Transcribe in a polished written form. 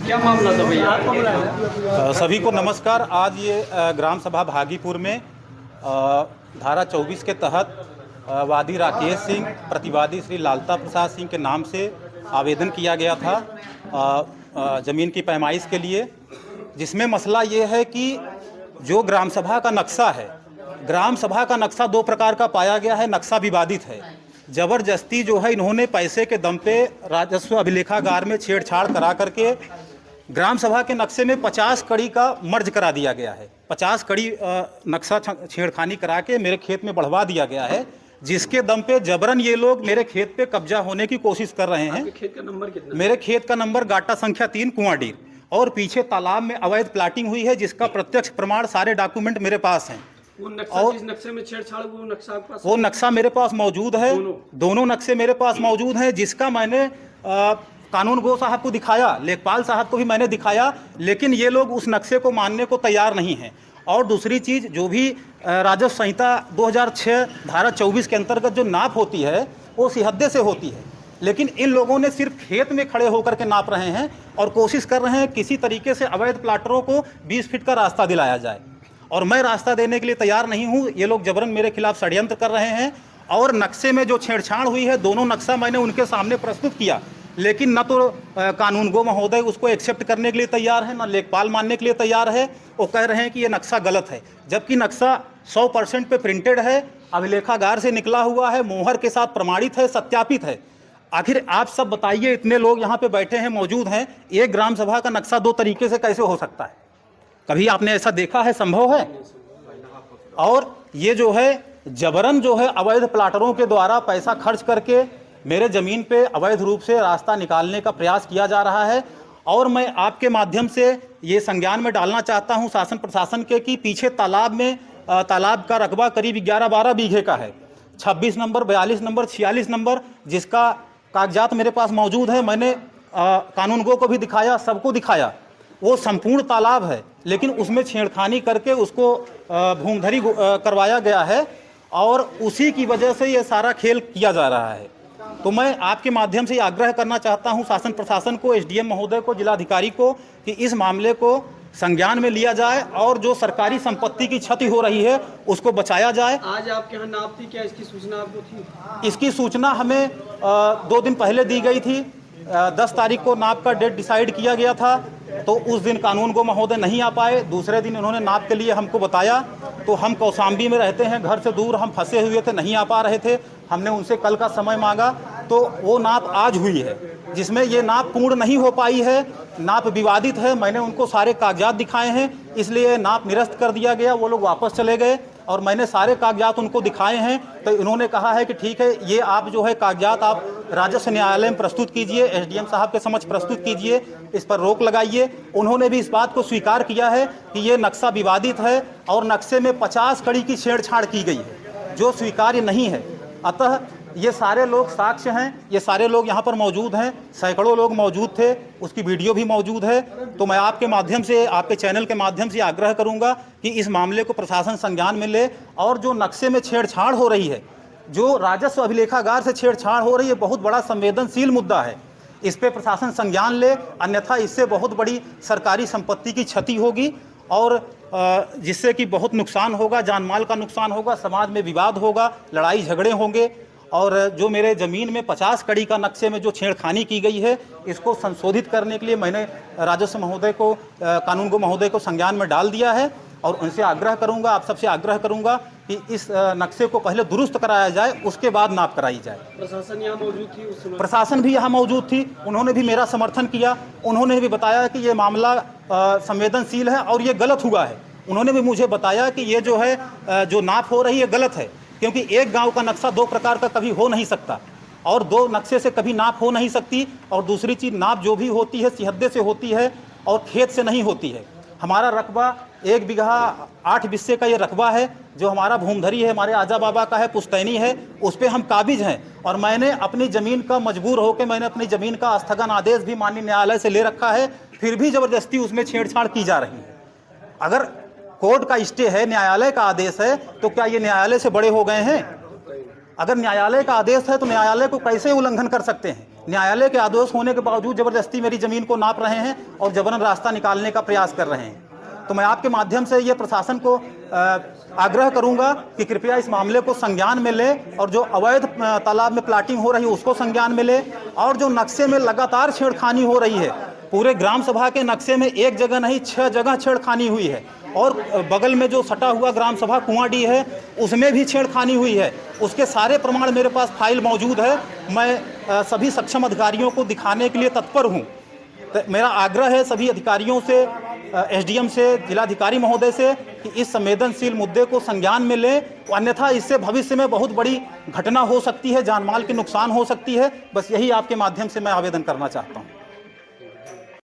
क्या मामला था भैया? सभी को नमस्कार। आज ये ग्राम सभा भागीपुर में धारा 24 के तहत वादी राकेश सिंह, प्रतिवादी श्री लालता प्रसाद सिंह के नाम से आवेदन किया गया था ज़मीन की पैमाइश के लिए, जिसमें मसला ये है कि जो ग्राम सभा का नक्शा है, ग्राम सभा का नक्शा दो प्रकार का पाया गया है। नक्शा विवादित है। ज़बरदस्ती जो है इन्होंने पैसे के दम पे राजस्व अभिलेखागार में छेड़छाड़ करा करके ग्राम सभा के नक्शे में 50 कड़ी का मर्ज करा दिया गया है। 50 कड़ी नक्शा छेड़खानी करा के मेरे खेत में बढ़वा दिया गया है, जिसके दम पे जबरन ये लोग मेरे खेत पे कब्जा होने की कोशिश कर रहे हैं। आपके खेत का नंबर कितना? मेरे खेत का नंबर गाटा संख्या 3 कुआंडीर, और पीछे तालाब में अवैध प्लाटिंग हुई है, जिसका प्रत्यक्ष प्रमाण सारे डॉक्यूमेंट मेरे पास हैं। वो नक्शा, और जिस नक्शे में छेड़छाड़ वो नक्शा आपके पास? वो नक्शा मेरे पास मौजूद है। दोनों नक्शे मेरे पास मौजूद हैं, जिसका मैंने कानून गो साहब को दिखाया, लेखपाल साहब को भी मैंने दिखाया, लेकिन ये लोग उस नक्शे को मानने को तैयार नहीं हैं। और दूसरी चीज़, जो भी राजस्व संहिता 2006 धारा 24 के अंतर्गत जो नाप होती है वो सिहद्दे से होती है, लेकिन इन लोगों ने सिर्फ खेत में खड़े होकर के नाप रहे हैं और कोशिश कर रहे हैं किसी तरीके से अवैध प्लाटरों को 20 फीट का रास्ता दिलाया जाए, और मैं रास्ता देने के लिए तैयार नहीं हूँ। ये लोग जबरन मेरे खिलाफ षड्यंत्र कर रहे हैं। और नक्शे में जो छेड़छाड़ हुई है, दोनों नक्शा मैंने उनके सामने प्रस्तुत किया, लेकिन न तो कानूनगो महोदय उसको एक्सेप्ट करने के लिए तैयार है, न लेखपाल मानने के लिए तैयार है। वो कह रहे हैं कि ये नक्शा गलत है, जबकि नक्शा 100% पे प्रिंटेड है, अभिलेखागार से निकला हुआ है, मोहर के साथ प्रमाणित है, सत्यापित है। आखिर आप सब बताइए, इतने लोग यहाँ पे बैठे हैं, मौजूद हैं, एक ग्राम सभा का नक्शा दो तरीके से कैसे हो सकता है? कभी आपने ऐसा देखा है? संभव है? और ये जो है जबरन जो है अवैध प्लाटरों के द्वारा पैसा खर्च करके मेरे ज़मीन पे अवैध रूप से रास्ता निकालने का प्रयास किया जा रहा है। और मैं आपके माध्यम से ये संज्ञान में डालना चाहता हूँ शासन प्रशासन के कि पीछे तालाब में तालाब का रकबा करीब 11-12 बीघे का है, 26 नंबर, 42 नंबर, 46 नंबर, जिसका कागजात मेरे पास मौजूद है। मैंने कानूनगो को भी दिखाया, सबको दिखाया। वो संपूर्ण तालाब है, लेकिन उसमें छेड़खानी करके उसको भूमधरी करवाया गया है, और उसी की वजह से ये सारा खेल किया जा रहा है। तो मैं आपके माध्यम से आग्रह करना चाहता हूं शासन प्रशासन को, एसडीएम महोदय को, जिलाधिकारी को, कि इस मामले को संज्ञान में लिया जाए और जो सरकारी संपत्ति की क्षति हो रही है उसको बचाया जाए। आज आपके यहाँ नाप थी, क्या इसकी सूचना आपको थी? इसकी सूचना हमें 2 दिन पहले दी गई थी। 10 तारीख को नाप का डेट डिसाइड किया गया था, तो उस दिन कानूनगो महोदय नहीं आ पाए। दूसरे दिन उन्होंने नाप के लिए हमको बताया, तो हम कौशाम्बी में रहते हैं, घर से दूर हम फंसे हुए थे, नहीं आ पा रहे थे। हमने उनसे कल का समय मांगा, तो वो नाप आज हुई है, जिसमें ये नाप पूर्ण नहीं हो पाई है, नाप विवादित है। मैंने उनको सारे कागजात दिखाए हैं, इसलिए नाप निरस्त कर दिया गया। वो लोग वापस चले गए और मैंने सारे कागजात उनको दिखाए हैं, तो इन्होंने कहा है कि ठीक है, ये आप जो है कागजात आप राजस्व न्यायालय में प्रस्तुत कीजिए, एसडीएम साहब के समक्ष प्रस्तुत कीजिए, इस पर रोक लगाइए। उन्होंने भी इस बात को स्वीकार किया है कि ये नक्शा विवादित है और नक्शे में 50 कड़ी की छेड़छाड़ की गई है, जो स्वीकार्य नहीं है। अतः ये सारे लोग साक्ष्य हैं, ये सारे लोग यहाँ पर मौजूद हैं, सैकड़ों लोग मौजूद थे, उसकी वीडियो भी मौजूद है। तो मैं आपके माध्यम से, आपके चैनल के माध्यम से आग्रह करूँगा कि इस मामले को प्रशासन संज्ञान में ले, और जो नक्शे में छेड़छाड़ हो रही है, जो राजस्व अभिलेखागार से छेड़छाड़ हो रही है, बहुत बड़ा संवेदनशील मुद्दा है। इस पर प्रशासन संज्ञान ले, अन्यथा इससे बहुत बड़ी सरकारी संपत्ति की क्षति होगी, और जिससे कि बहुत नुकसान होगा, जान माल का नुकसान होगा, समाज में विवाद होगा, लड़ाई झगड़े होंगे। और जो मेरे ज़मीन में 50 कड़ी का नक्शे में जो छेड़खानी की गई है, इसको संशोधित करने के लिए मैंने राजस्व महोदय को, कानूनगो महोदय को संज्ञान में डाल दिया है। और उनसे आग्रह करूंगा, आप सबसे आग्रह करूंगा कि इस नक्शे को पहले दुरुस्त कराया जाए, उसके बाद नाप कराई जाए। प्रशासन यहाँ मौजूद थी उस समय? प्रशासन भी यहाँ मौजूद थी, उन्होंने भी मेरा समर्थन किया। उन्होंने भी बताया कि ये मामला संवेदनशील है और ये गलत हुआ है। उन्होंने भी मुझे बताया कि ये जो है जो नाप हो रही है गलत है, क्योंकि एक गांव का नक्शा 2 प्रकार का कभी हो नहीं सकता, और 2 नक्शे से कभी नाप हो नहीं सकती। और दूसरी चीज़, नाप जो भी होती है सिहद्दे से होती है और खेत से नहीं होती है। हमारा रकबा 1 बीघा 8 बिस्से का ये रकबा है, जो हमारा भूमधरी है, हमारे आजा बाबा का है, पुश्तैनी है, उस पर हम काबिज हैं। और मैंने अपनी ज़मीन का मजबूर होकर मैंने अपनी ज़मीन का स्थगन आदेश भी माननीय न्यायालय से ले रखा है, फिर भी ज़बरदस्ती उसमें छेड़छाड़ की जा रही है। अगर कोर्ट का स्टे है, न्यायालय का आदेश है, तो क्या ये न्यायालय से बड़े हो गए हैं? अगर न्यायालय का आदेश है तो न्यायालय को कैसे उल्लंघन कर सकते हैं? न्यायालय के आदेश होने के बावजूद ज़बरदस्ती मेरी ज़मीन को नाप रहे हैं और जबरन रास्ता निकालने का प्रयास कर रहे हैं। तो मैं आपके माध्यम से ये प्रशासन को आग्रह करूंगा कि कृपया इस मामले को संज्ञान में ले और जो अवैध तालाब में प्लाटिंग हो रही है उसको संज्ञान में ले, और जो नक्शे में लगातार छेड़खानी हो रही है, पूरे ग्राम सभा के नक्शे में एक जगह नहीं 6 जगह छेड़खानी हुई है, और बगल में जो सटा हुआ ग्राम सभा कुआंडी है उसमें भी छेड़खानी हुई है, उसके सारे प्रमाण मेरे पास फाइल मौजूद है। मैं सभी सक्षम अधिकारियों को दिखाने के लिए तत्पर हूँ। तो मेरा आग्रह है सभी अधिकारियों से, एसडीएम से, जिलाधिकारी महोदय से कि इस संवेदनशील मुद्दे को संज्ञान में लें, अन्यथा इससे भविष्य में बहुत बड़ी घटना हो सकती है, जान माल की नुकसान हो सकती है। बस यही आपके माध्यम से मैं आवेदन करना चाहता हूँ।